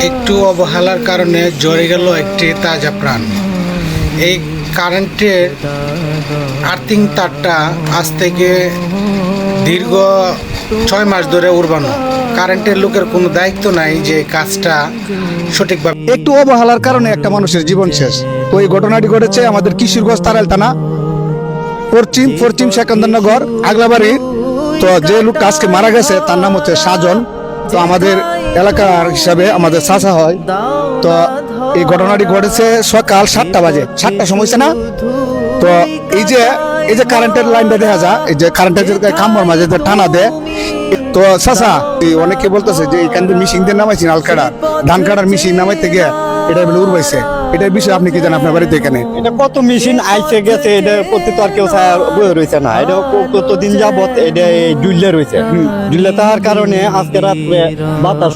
একটু অবহেলার কারণে জ্বরে গেল একটি তাজা প্রাণ। এই কারেন্টের আর্থিং তারটা আজ থেকে দীর্ঘ 6 মাস ধরে উড়বানো। কারেন্টের লোকের কোনো দায়িত্ব নাই যে কাজটা সঠিকভাবে। একটু অবহেলার কারণে একটা মানুষের জীবন শেষ। তো এই ঘটনাটি ঘটেছে আমাদের কিশোরগঞ্জ তারাইল থানা পশ্চিম সেকেন্দ্রনগর আগলাবাড়ি। তো যে লোকটা আজকে মারা গেছে তার নাম হচ্ছে সাজন। তো আমাদের এলাকার হিসাবে আমাদের চাচা হয়। তো এই ঘটনাটি ঘটেছে সকাল 7টা বাজে, 7টার সময় হয়েছে না। তো এই যে কারেন্টের লাইনটা দেখা যায়, এই যে কারেন্টের যে খাম্বার মাঝে যে টানা দেয়। তো চাচা অনেকে বলতেছে যে এখান থেকে মিশিং দিয়ে নামাইছি নাল কাটার ধান কাটার মিশিং নামাইতে গিয়ে এটা বলে উড়বাইছে। এটার বিষয়ে আপনি কি জানেন আপনার বাড়িতে এখানে? এটা কত মেশিন আইসে গেছে, এটা প্রতি তো আর কেউ বয়ে রয়েছে না। এটা কতদিন যাবত এটা ডুইলে রয়েছে। ডুইলে তার কারণে আজকে রাত্রে বাতাস